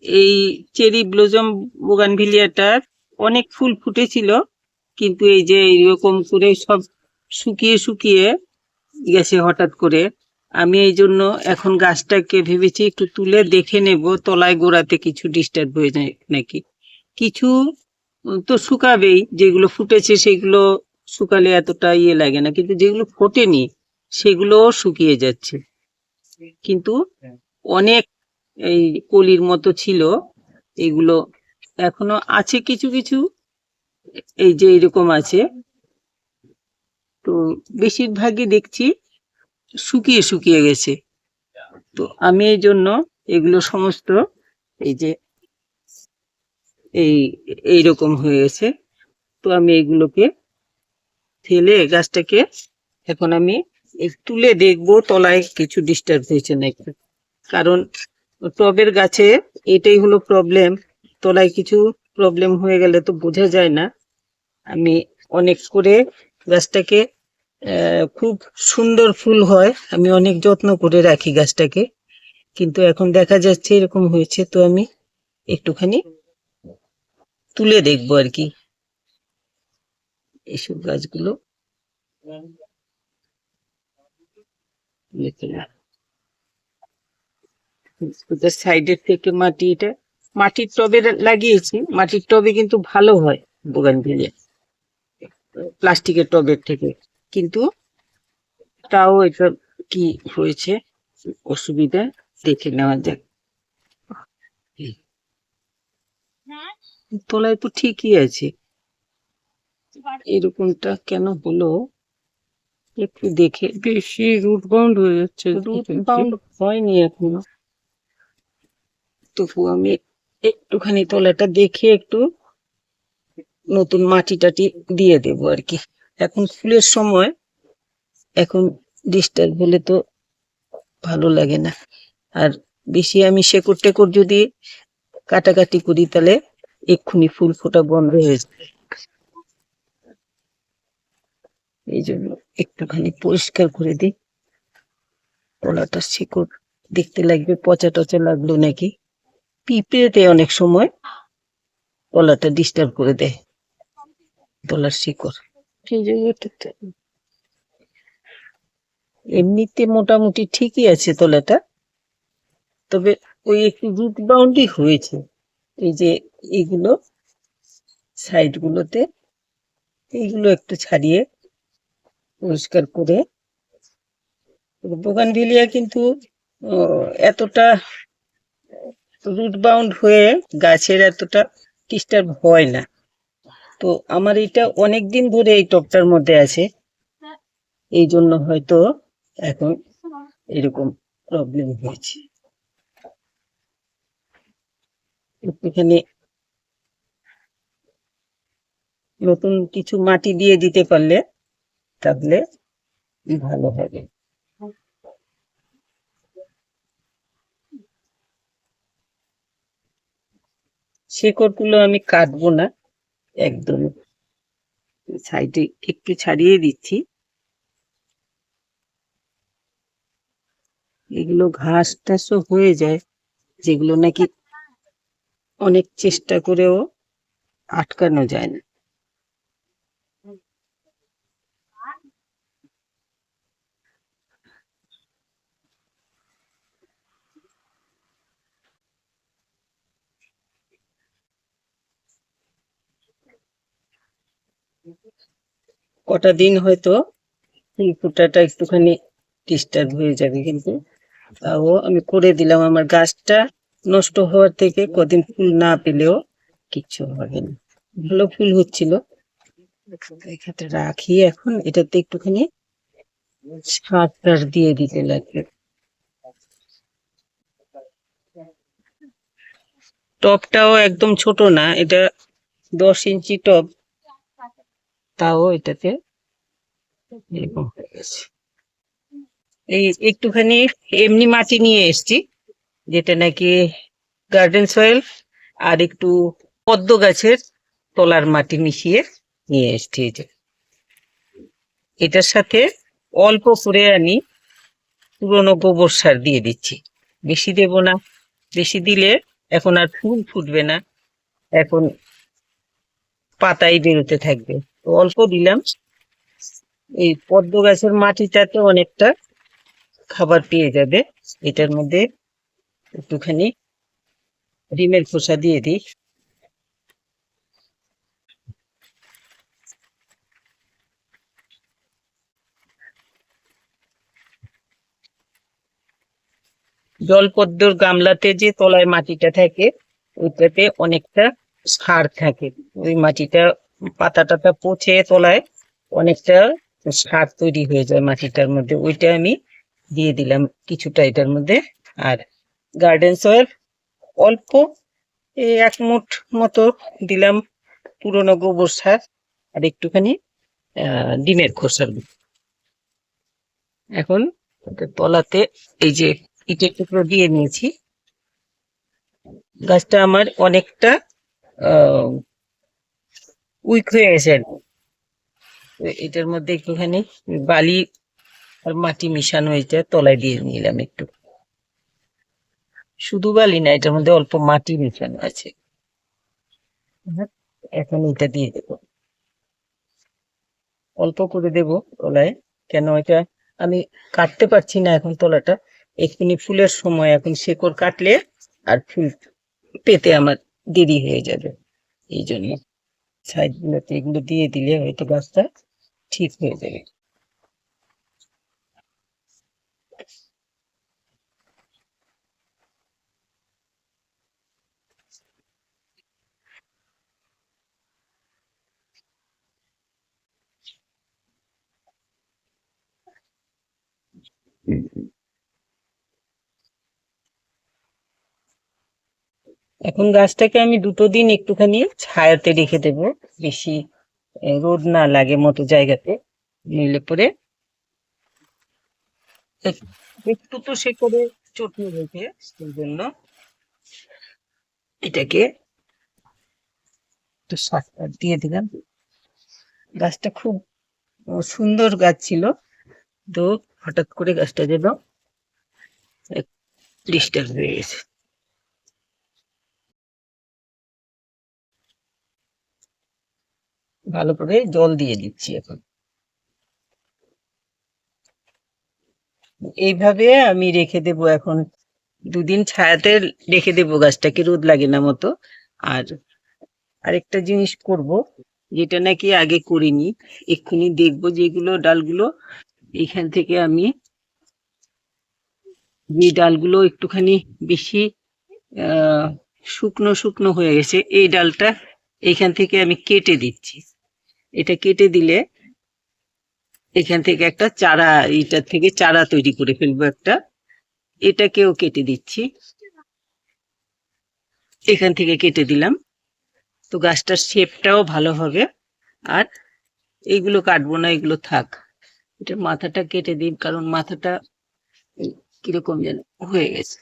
এই cherry blossom বোগানভিলিয়াটার অনেক ফুল ফুটেছিল, কিন্তু এই যে এইরকম করে সব শুকিয়ে শুকিয়ে গেছে হঠাৎ করে। আমি এই জন্য এখন গাছটাকে ভেবেছি একটু তুলে দেখে নেব তলায় গোড়াতে কিছু ডিস্টার্ব হয়ে যায় নাকি। কিছু তো শুকাবেই, যেগুলো ফুটেছে সেগুলো শুকালে এতটা ইয়ে লাগে না, কিন্তু যেগুলো ফোটেনি সেগুলো শুকিয়ে যাচ্ছে। কিন্তু অনেক এই কলির মতো ছিল, এগুলো এখনো আছে কিছু কিছু, এই যে এরকম আছে। তো বেশিরভাগই দেখছি শুকিয়ে শুকিয়ে গেছে। তো আমি এই জন্য এগুলো সমস্ত এই যে এই এইরকম হয়ে গেছে। তো আমি এগুলোকে ফেলে গাছটাকে এখন আমি তুলে দেখবো তলায় কিছু ডিস্টার্ব হয়েছে নাকি। কারণ টবের গাছে এটাই হলো প্রবলেম, তলায় কিছু প্রবলেম হয়ে গেলে তো বোঝা যায় না। আমি অনেক করে গাছটাকে খুব সুন্দর ফুল হয়, আমি অনেক যত্ন করে রাখি গাছটাকে, কিন্তু এখন দেখা যাচ্ছে এরকম হয়েছে। তো আমি একটুখানি তুলে দেখবো আর কি এইসব গাছগুলো। সাইডের থেকে মাটি, এটা মাটির টবে লাগিয়েছি, মাটির টবে কিন্তু ভালো হয় বোগানভিলিয়া প্লাস্টিকের টবের থেকে। কিন্তু তাও এটা কি হয়েছে অসুবিধা দেখে নেওয়া যাক। তলায় তো ঠিকই আছে, এরকমটা কেন হলো একটু দেখে। বেশি রুট বাউন্ড হয়ে যাচ্ছে। রুট বাউন্ড হয়নি এখনো, তবু আমি একটুখানি তলাটা দেখে একটু নতুন মাটি টাটি দিয়ে দেবো আর কি। এখন ফুলের সময়, এখন ডিস্টার্ব হলে তো ভালো লাগে না। আর বেশি আমি শেকড় টেকড় যদি কাটাকাটি করি তাহলে এক্ষুনি ফুল ফোটা বন্ধ হয়ে যাবে। এই জন্য একটুখানি পরিষ্কার করে দিই তলাটা। শিকড় দেখতে লাগবে পচা টচা লাগলো নাকি। পিঁপড়েতে অনেক সময় তলাটা ডিস্টার্ব করে দেয়, তলার শিকড়। সেই জায়গাটাতে এমনিতে মোটামুটি ঠিকই আছে তলাটা, তবে ওই একটু রুট বাউন্ডই হয়েছে। এই যে এইগুলো সাইড গুলোতে, এইগুলো একটু ছাড়িয়ে পরিষ্কার করে। বোগানভিলিয়া কিন্তু এতটা রুট বাউন্ড হয়ে গাছের এতটা ডিস্টার্ব হয় না। তো আমার এটা অনেক দিন ধরে এই টবটার মধ্যে আছে, এই জন্য হয়তো এখন এরকম প্রবলেম হয়েছে। এখানে নতুন কিছু মাটি দিয়ে দিতে পারলে তাহলে ভালো হবে। শিকড়গুলো আমি কাটবো না, একদম সাইডে একটু ছাড়িয়ে দিচ্ছি। এগুলো ঘাস টাসও হয়ে যায়, যেগুলো নাকি অনেক চেষ্টা করেও আটকানো যায় না। কটা দিন হয়তো ফুল ফোটাটা একটুখানি ডিস্টার্ব হয়ে যাবে, কিন্তু তাও আমি করে দিলাম। আমার গাছটা নষ্ট হওয়ার থেকে কদিন ফুল না পেলেও কিচ্ছু হবে না, ভালো ফুল হচ্ছিল। এখানে রাখি, এখন এটাতে একটুখানি সার টার দিয়ে দিতে লাগবে। টবটাও একদম ছোট না, এটা 10 ইঞ্চি টব, তাও এটাতে এরকম হয়ে গেছে। এই একটুখানি এমনি মাটি নিয়ে এসছি, যেটা নাকি গার্ডেন সয়েল আর একটু পদ্ম গাছের তলার মাটি মিশিয়ে নিয়ে এসছি। এই যে এটার সাথে অল্প করে আমি পুরনো গোবর সার দিয়ে দিচ্ছি, বেশি দেব না। বেশি দিলে এখন আর ফুল ফুটবে না, এখন পাতাই বেরোতে থাকবে। তো অল্প দিলাম। এই পদ্ম গাছের মাটিটাতে অনেকটা খাবার পেয়ে যাবে। এটার মধ্যে একটুখানি ডিমের খোসা দিয়ে দিই। জলপদ্মর গামলাতে যে তলায় মাটিটা থাকে ওইটাতে অনেকটা সার থাকে। ওই মাটিটা পাতা টাতা পচে তলায় অনেকটা সার তৈরি হয়ে যায় মাটিটার মধ্যে, ওইটা আমি দিয়ে দিলাম কিছুটা এটার মধ্যে। আর গার্ডেন সয়েল অল্প, এই 1 মুঠ মতো দিলাম পুরনো গোবর সার, আর একটুখানি ডিমের খোসা। এখন ওটার তলাতে এই যে ইটের টুকরো দিয়ে নিয়েছি। গাছটা আমার অনেকটা উইক হয়ে গেছে আর কি। তো এটার মধ্যে একটুখানি বালি আর মাটি মিশানো, এটা তলায় দিয়ে নিলাম একটু। শুধু বালি না, এটার মধ্যে অল্প মাটি মিশানো আছে। এখন এটা দিয়ে দেবো, অল্প করে দেবো তলায়। কেন এটা আমি কাটতে পারছি না এখন তলাটা, এক্ষুনি ফুলের সময়, এখন শেকড় কাটলে আর ফুল পেতে আমার দেরি হয়ে যাবে। এই জন্য সাইড গুলোতে এগুলো দিয়ে দিলে হয়তো গাছটা ঠিক হয়ে যাবে। এখন গাছটাকে আমি 2 দিন একটুখানি ছায়াতে রেখে দেবো, বেশি রোদ না লাগে মতো জায়গাতে, নইলে পরে একটু তো সে করে চটনি রেখে, সেই জন্য এটাকে একটু সার দিয়ে দিলাম। গাছটা খুব সুন্দর গাছ ছিল, তো হঠাৎ করে গাছটা যেন ডিস্টার্ব হয়ে গেছে। ভালো করে জল দিয়ে দিচ্ছি এখন। এইভাবে আমি রেখে দেবো এখন 2 দিন ছায়াতে রেখে দেবো গাছটাকে, রোদ লাগে না মতো। আর আরেকটা জিনিস করব, যেটা নাকি আগে করিনি, এক্ষুনি দেখবো যেগুলো ডালগুলো এখান থেকে আমি, যে ডালগুলো একটুখানি বেশি আহ শুকনো শুকনো হয়ে গেছে, এই ডালটা এখান থেকে আমি কেটে দিচ্ছি। এটা কেটে দিলে এখান থেকে একটা চারা, এটার থেকে চারা তৈরি করে ফেলবো একটা। এটাকেও কেটে দিচ্ছি, এখান থেকে কেটে দিলাম। তো গাছটার শেপটাও ভালো হবে। আর এইগুলো কাটবো না, এগুলো থাক। এটা মাথাটা কেটে দিই, কারণ মাথাটা কিরকম যেন হয়ে গেছে।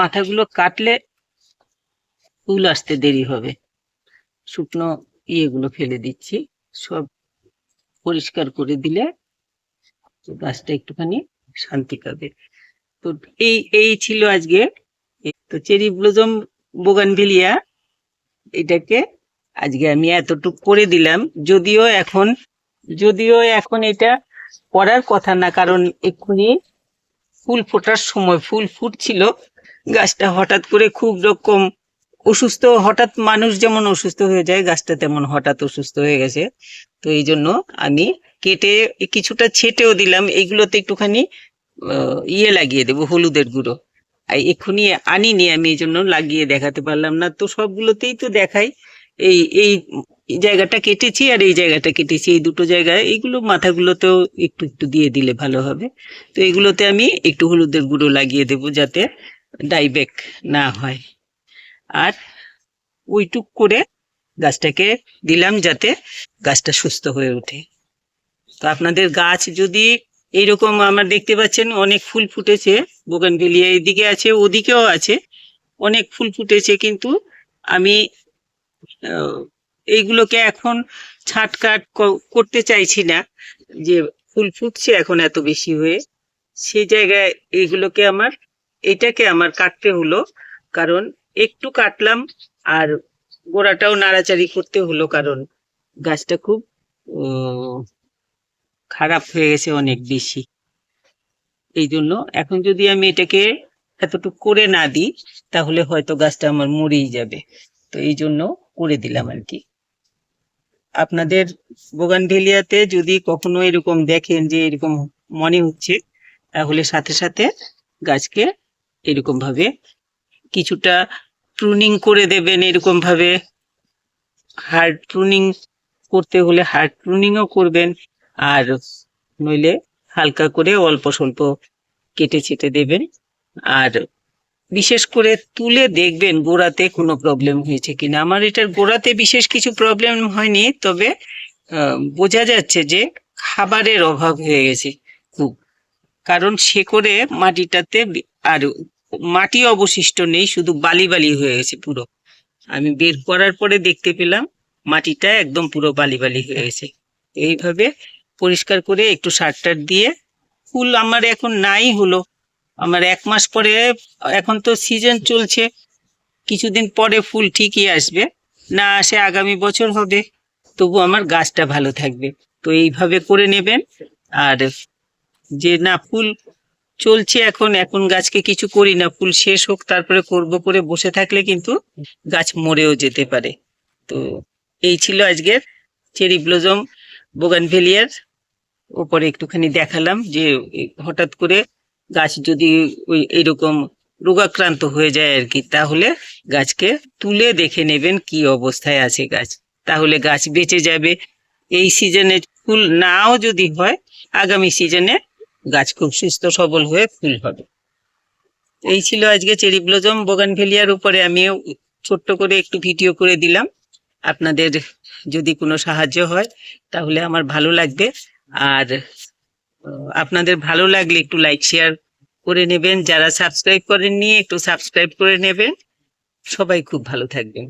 মাথাগুলো কাটলে ফুল আসতে দেরি হবে। শুকনো ইয়েগুলো ফেলে দিচ্ছি, সব পরিষ্কার করে দিলে গাছটা একটুখানি শান্তি পাবে। তো এই এই ছিল আজকে। তো চেরি ব্লসম বোগানভিলিয়া, এটাকে আজকে আমি এতটুকু করে দিলাম। যদিও এখন এটা করার কথা না, কারণ এক্ষুনি ফুল ফোটার সময়, ফুল ফুটছিল, গাছটা হঠাৎ করে খুব রকম অসুস্থ, হঠাৎ মানুষ যেমন অসুস্থ হয়ে যায়, গাছটা তেমন হঠাৎ অসুস্থ হয়ে গেছে। তো এই জন্য আমি কেটে কিছুটা ছেটেও দিলাম। এইগুলোতে একটুখানি ইয়ে লাগিয়ে দেবো, হলুদের গুঁড়ো। আর এক্ষুনি আনিনি আমি, এই জন্য লাগিয়ে দেখাতে পারলাম না। তো সবগুলোতেই তো দেখাই। এই এই জায়গাটা কেটেছি আর এই জায়গাটা কেটেছি, এই দুটো জায়গায়, এইগুলো মাথাগুলোতেও একটু একটু দিয়ে দিলে ভালো হবে। তো এগুলোতে আমি একটু হলুদের গুঁড়ো লাগিয়ে দেবো, যাতে ডাইব্যাক না হয়। আর ওইটুক করে গাছটাকে দিলাম, যাতে গাছটা সুস্থ হয়ে ওঠে। তো আপনাদের গাছ যদি এইরকম, আমার দেখতে পাচ্ছেন অনেক ফুল ফুটেছে, বোগানভেলিয়া এদিকে আছে, ওদিকেও আছে, অনেক ফুল ফুটেছে, কিন্তু আমি আহ, এইগুলোকে এখন ছাঁটকাট করতে চাইছি না। যে ফুল ফুটছে এখন এত বেশি হয়ে, সেই জায়গায় এইগুলোকে আমার, এটাকে আমার কাটতে হলো। কারণ একটু কাটলাম আর গোড়াটাও নাড়াচাড়ি করতে হলো, কারণ গাছটা খুব খারাপ হয়ে গেছে অনেক বেশি। এই জন্য এখন যদি আমি এটাকে এতটুকু করে না দিই তাহলে হয়তো গাছটা আমার মরেই যাবে। তো এই জন্য করে দিলাম আর কি। আপনাদের বোগানভেলিয়াতে যদি কখনো এরকম দেখেন যে এরকম মনে হচ্ছে, তাহলে সাথে সাথে গাছকে এরকম ভাবে কিছুটা প্রুনিং করে দেবেন। এরকম ভাবে হার্ড প্রুনিং করতে হলে হার্ড প্রুনিংও করবেন, আর নইলে হালকা করে অল্প স্বল্প কেটে ছেটে দেবেন। আর বিশেষ করে তুলে দেখবেন গোড়াতে কোনো প্রবলেম হয়েছে কিনা। আমার এটার গোড়াতে বিশেষ কিছু প্রবলেম হয়নি, তবে বোঝা যাচ্ছে যে খাবারের অভাব হয়ে গেছে খুব, কারণ শেকড়ে মাটিটাতে আর মাটি অবশিষ্ট নেই, শুধু বালি বালি হয়ে গেছে পুরো। আমি বের করার পরে দেখতে পেলাম মাটিটা একদম পুরো বালি বালি হয়ে গেছে। এইভাবে পরিষ্কার করে একটু সার টার দিয়ে, ফুল আমার এখন নাই হলো, আমার 1 মাস পরে, এখন তো সিজন চলছে, কিছুদিন পরে ফুল ঠিকই আসবে, না আসে আগামী বছর হবে, তবু আমার গাছটা ভালো থাকবে। তো এইভাবে করে নেবেন। আর যে না ফুল চলছে এখন, এখন গাছকে কিছু করি না, ফুল শেষ হোক তারপরে করব করে বসে থাকলে কিন্তু গাছ মরেও যেতে পারে। তো এই ছিল আজকের চেরি ব্লজম বোগানভেলিয়ার উপরে একটুখানি দেখালাম যে হঠাৎ করে গাছ যদি ওই এরকম রোগাক্রান্ত হয়ে যায় আর কি, তাহলে গাছকে তুলে দেখে নেবেন কি অবস্থায় আছে গাছ, তাহলে গাছ বেঁচে যাবে। এই সিজনে ফুল নাও যদি হয়, আগামী সিজনে গাছ খুব সুস্থ সবল হয়ে ফুল হবে। এই ছিল আজকে চেরি ব্লজম বোগানভেলিয়ার উপরে আমিও ছোট্ট করে একটু ভিডিও করে দিলাম। আপনাদের যদি কোনো সাহায্য হয় তাহলে আমার ভালো লাগবে। আর আপনাদের ভালো লাগলে একটু লাইক শেয়ার করে নেবেন, যারা সাবস্ক্রাইব করেননি একটু সাবস্ক্রাইব করে নেবেন। সবাই খুব ভালো থাকবেন।